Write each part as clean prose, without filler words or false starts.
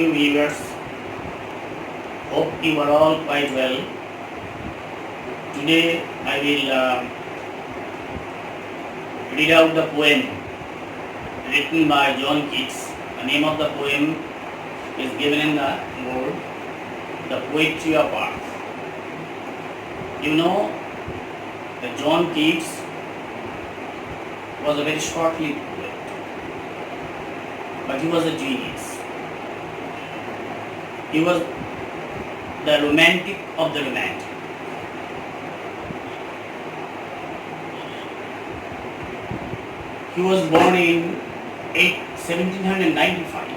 you viewers. Hope you are all quite well. Today I will read out the poem written by John Keats. The name of the poem is given in the board, The Poetry of Earth. You know that John Keats was a very short-lived poet, but he was a genius. He was the romantic of the romantic. He was born in 1795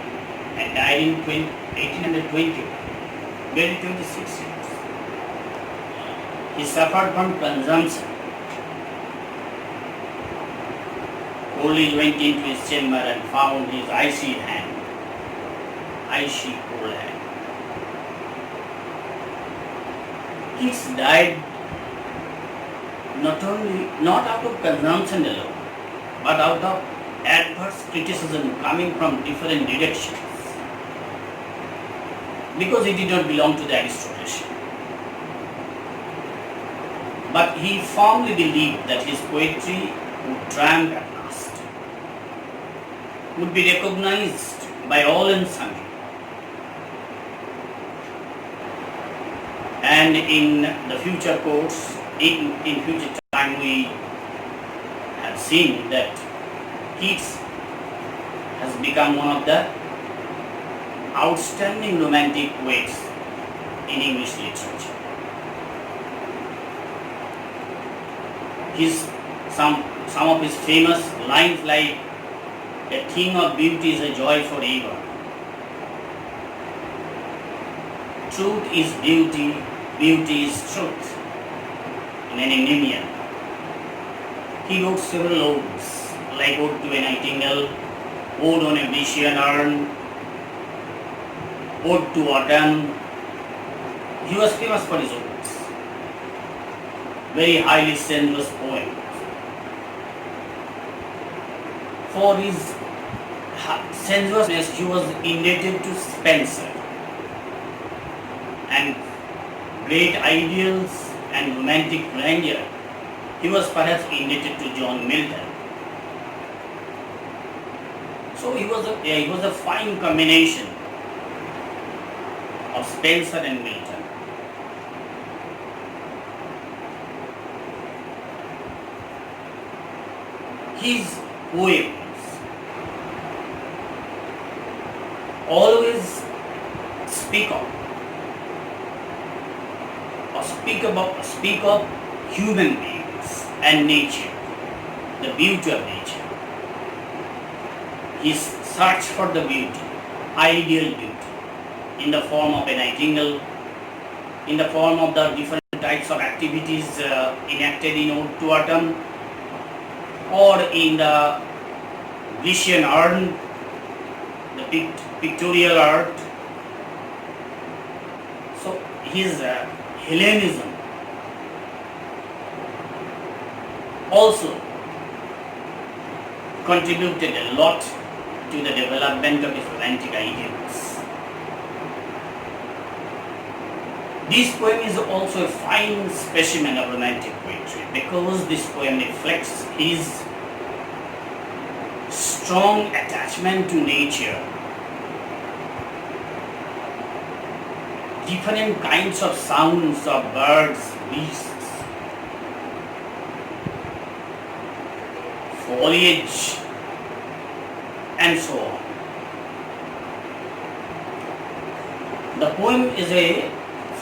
and died in 1820, barely 26 years. He suffered from consumption. Old age went into his chamber and found his icy cold hand. Keats died not out of consumption alone, but out of adverse criticism coming from different directions, because he did not belong to the aristocracy. But he firmly believed that his poetry would triumph at last, would be recognized by all and sundry. And in the future course, in future time, we have seen that Keats has become one of the outstanding romantic poets in English literature. Some of his famous lines like, "A thing of beauty is a joy forever. Truth is beauty, beauty is truth." In an Endymion. He wrote several odes, like Ode to a Nightingale, Ode on a Grecian Urn, Ode to Autumn. He was famous for his odes, very highly sensuous poems. For his sensuousness, he was indebted to Spenser, and great ideals and romantic grandeur, he was perhaps indebted to John Milton. So he was a fine combination of Spenser and Milton. His poems always speak of human beings and nature, the beauty of nature. His search for the beauty, ideal beauty, in the form of a nightingale, in the form of the different types of activities enacted in Ode to Autumn, or in the Grecian urn, the pictorial art. So his Hellenism also contributed a lot to the development of his romantic ideals. This poem is also a fine specimen of romantic poetry, because this poem reflects his strong attachment to nature. Different kinds of sounds of birds, beasts, foliage, and so on. The poem is a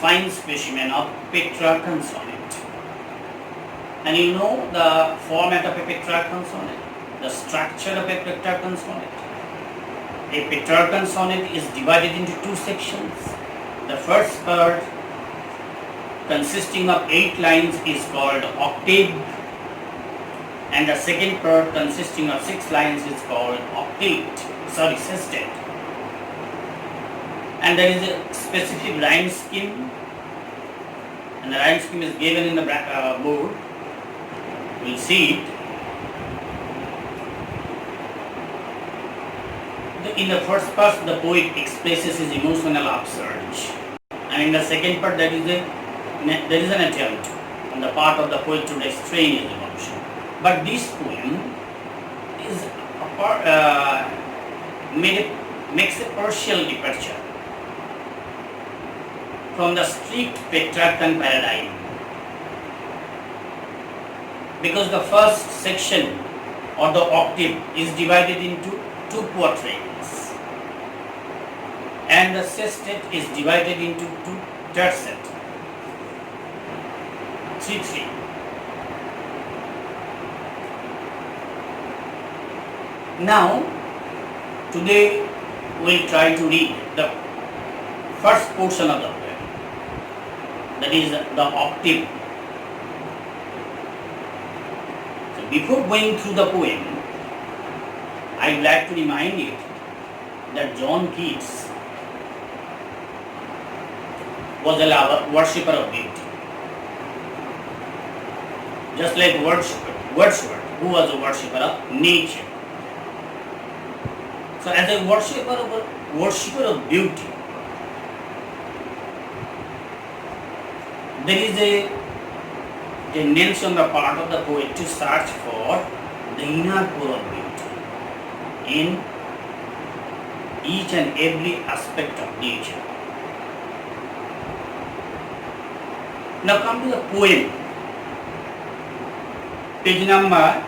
fine specimen of Petrarchan sonnet. And you know the format of a Petrarchan sonnet, the structure of a Petrarchan sonnet. A Petrarchan sonnet is divided into two sections. The first part, consisting of 8 lines, is called octave, and the second part, consisting of 6 lines, is called sestet. And there is a specific rhyme scheme, and the rhyme scheme is given in the board. We'll see it. In the first part, the poet expresses his emotional upsurge, and in the second part, there is an attempt on the part of the poet to restrain his emotion. But this poem is makes a partial departure from the strict Petrarchan paradigm, because the first section or the octave is divided into two quatrains, and the sestet is divided into two tercet, 3-3. Now, today we'll try to read the first portion of the poem, that is the octave. So before going through the poem, I'd like to remind you that John Keats was a worshipper of beauty, just like Wordsworth, who was a worshipper of nature. So as a worshipper of beauty, there is a tendency on the part of the poet to search for the inner core of beauty in each and every aspect of nature. Now come to the poem, page number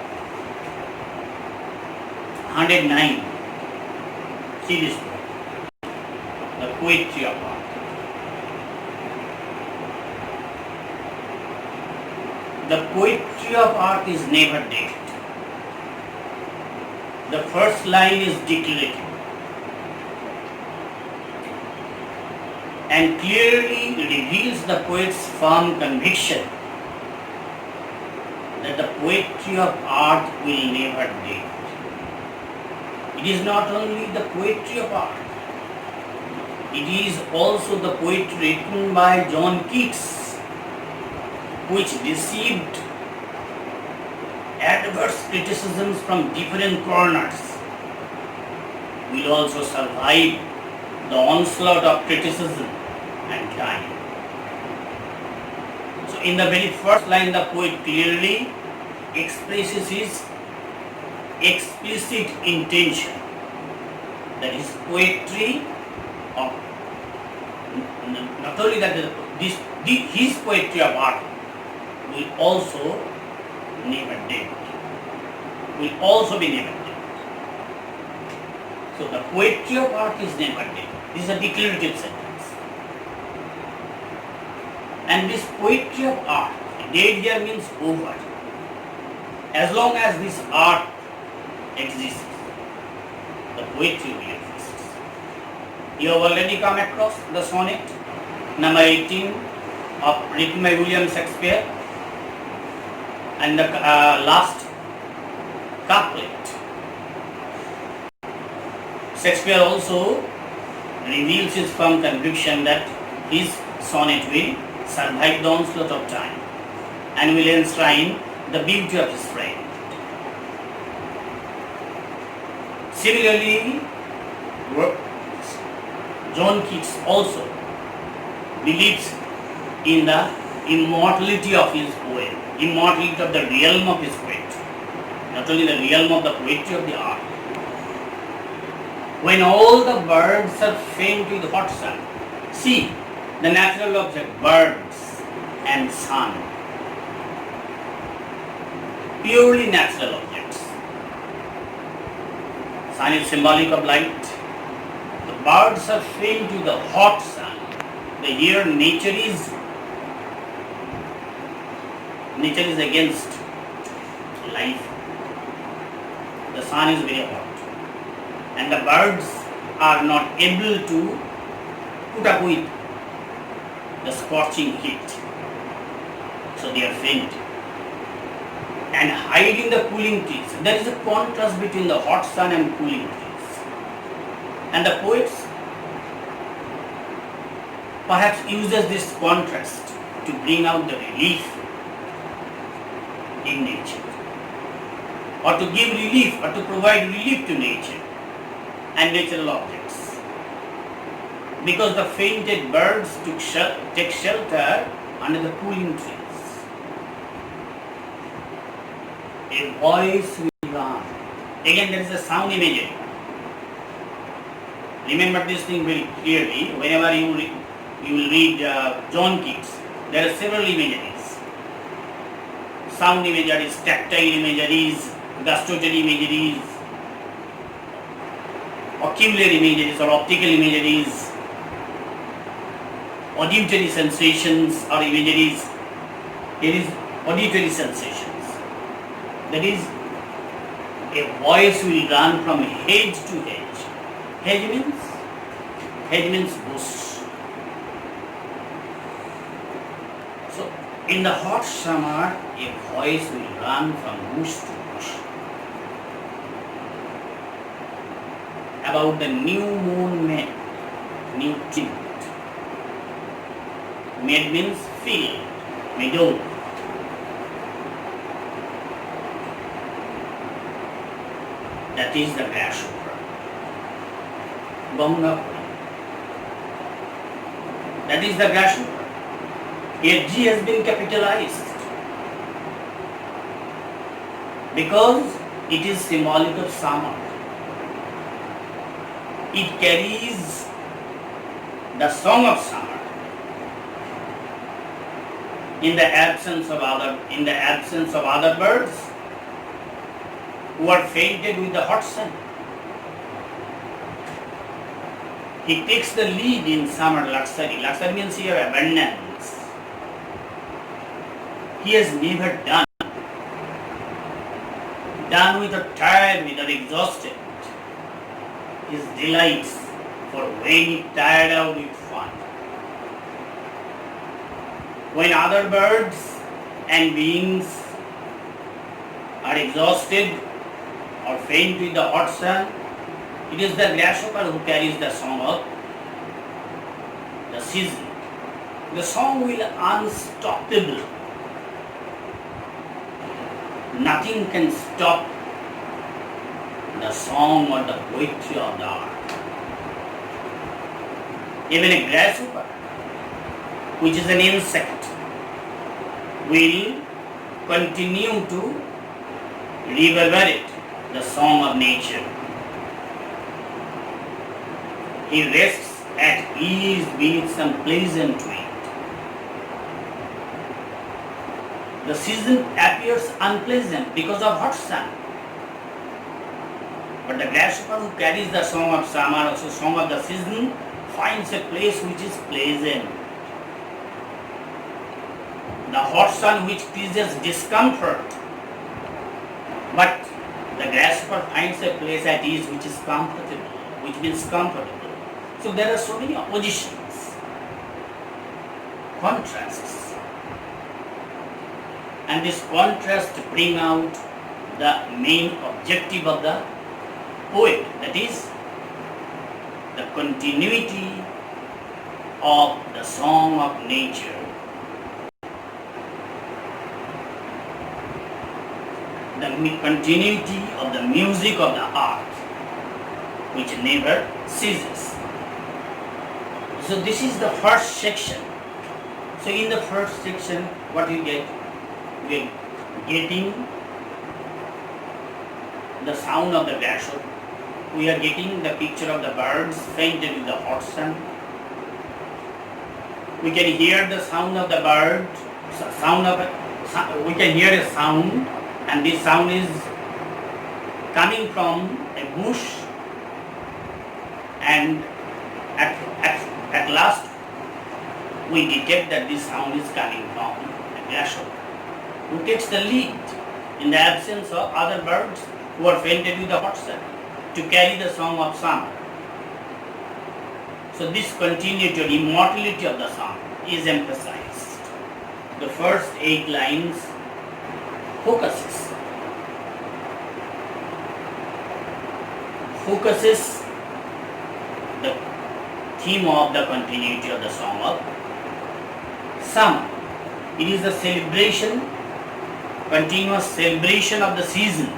109. See this poem, the poetry of art. The poetry of art is never dead. The first line is declarative and clearly reveals the poet's firm conviction that the poetry of art will never die. It is not only the poetry of art, it is also the poetry written by John Keats, which received adverse criticisms from different corners, will also survive the onslaught of criticism and time. So in the very first line, the poet clearly expresses his explicit intention that his poetry of not only that his poetry of art will also never dead, will also be never dead. So the poetry of art is never dead. This is a declarative sentence. And this poetry of art, dead here means over. As long as this art exists, the poetry will exist. You have already come across the sonnet number 18 written by William Shakespeare, and the last couplet. Shakespeare also reveals his firm conviction that his sonnet will survive the onslaught of time and will enshrine the beauty of his friend. Similarly, John Keats also believes in the immortality of his poem, immortality of the realm of his poetry, not only the realm of the poetry of the art. When all the birds are faint with hot sun, see the natural object, birds and sun, purely natural objects. Sun is symbolic of light. The birds are faint with the hot sun. Here nature is against life. The sun is very hot, and the birds are not able to put up with the scorching heat, so they are faint and hide in the cooling trees. There is a contrast between the hot sun and cooling trees, and the poets perhaps uses this contrast to bring out the relief in nature, or to give relief, or to provide relief to nature. and natural objects. Because the fainted birds take shelter under the cooling trees. A voice will run. Again, there is a sound imagery. Remember this thing very clearly. Whenever you will read John Keats, there are several imageries. Sound imageries, tactile imageries, gustatory imageries, ocular imageries or optical imageries, auditory sensations or imageries. Here is auditory sensations. That is, a voice will run from hedge to hedge. Hedge means bush. So, in the hot summer, a voice will run from bush to bush about the new moon made, new tint. Made means field, meadow. That is the grasshopper. Bangapuri. That is the grasshopper. Here G has been capitalized because it is symbolic of summer. It carries the song of summer in the absence of other birds who are fainted with the hot sun. He takes the lead in summer luxury. Luxury means here abundance. He has never done without tired, without exhausted. His delights for when he tired out with fun. When other birds and beings are exhausted or faint with the hot sun, it is the grasshopper who carries the song of the season. The song will unstoppable. Nothing can stop the song or the poetry of the art. Even a grasshopper, which is an insect, will continue to reverberate the song of nature. He rests at ease beneath some pleasant wind. The season appears unpleasant because of hot sun. But the grasshopper who carries the song of summer, also song of the season, finds a place which is pleasant. The hot sun which causes discomfort, but the grasshopper finds a place at ease which is comfortable, which means comfortable. So there are so many oppositions, contrasts, and this contrast bring out the main objective of the poet, that is the continuity of the song of nature. The continuity of the music of the art, which never ceases. So this is the first section. So in the first section, what we get? We are getting the sound of the grasshopper. We are getting the picture of the birds fainted with the hot sun. We can hear the sound of the bird. We can hear a sound, and this sound is coming from a bush, and at last we detect that this sound is coming from a grasshopper, who takes the lead in the absence of other birds who are fainted with the hot sun to carry the song of summer. So this continuity or immortality of the song is emphasized. The first 8 lines focuses the theme of the continuity of the song of summer. It is the celebration, continuous celebration of the season.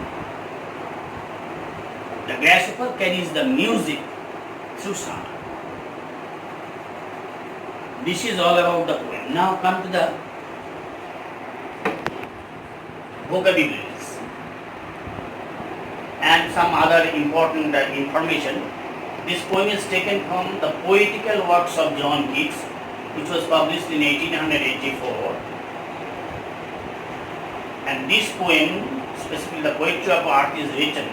The grasshopper carries the music through sound. This is all about the poem. Now come to the vocabularies and some other important information. This poem is taken from the poetical works of John Keats, which was published in 1884. And this poem, specifically the Poetry of Art, is written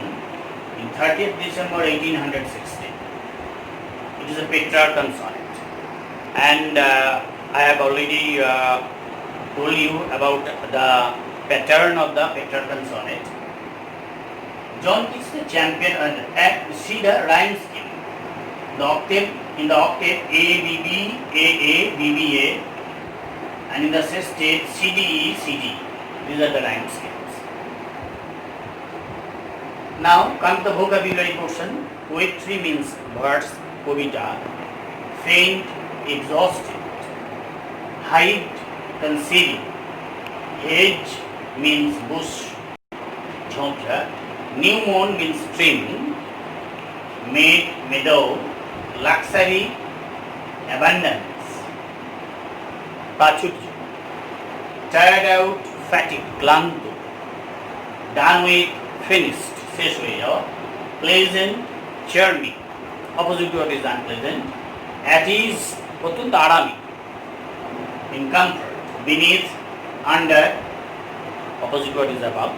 in 30th December 1860. It is a Petrarchan sonnet. And I have already told you about the pattern of the Petrarchan sonnet. John Keats is the champion and see the rhyme scheme. The octave, in the octave A, B, B, A, A, B, B, A, and in the sestet C, D, E, C, D. These are the rhyme schemes. Now come to the vocabulary portion. Poetry means verse, kobita, faint, exhausted, hide, conceal, hedge means bush, jhonka, new moon means stream, maid, meadow, luxury, abundance, pachut, tired out, fatigue, klanto, done with, finished, shesh hoye jawa, pleasant, charming, opposite to what is unpleasant, at ease, অত্যন্ত আরামী, in comfort, beneath, under, opposite what is above,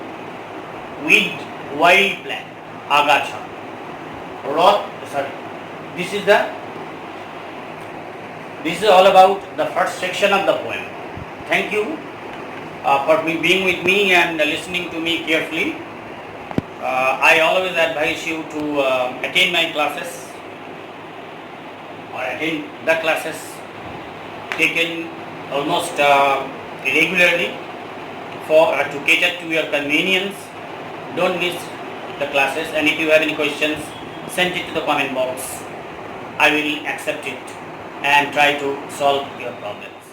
with, wild plant, agacha, this is all about the first section of the poem. Thank you for being with me and listening to me carefully. I always advise you to attend my classes or attend the classes taken almost regularly to cater to your convenience. Don't miss the classes, and if you have any questions, send it to the comment box. I will accept it and try to solve your problems.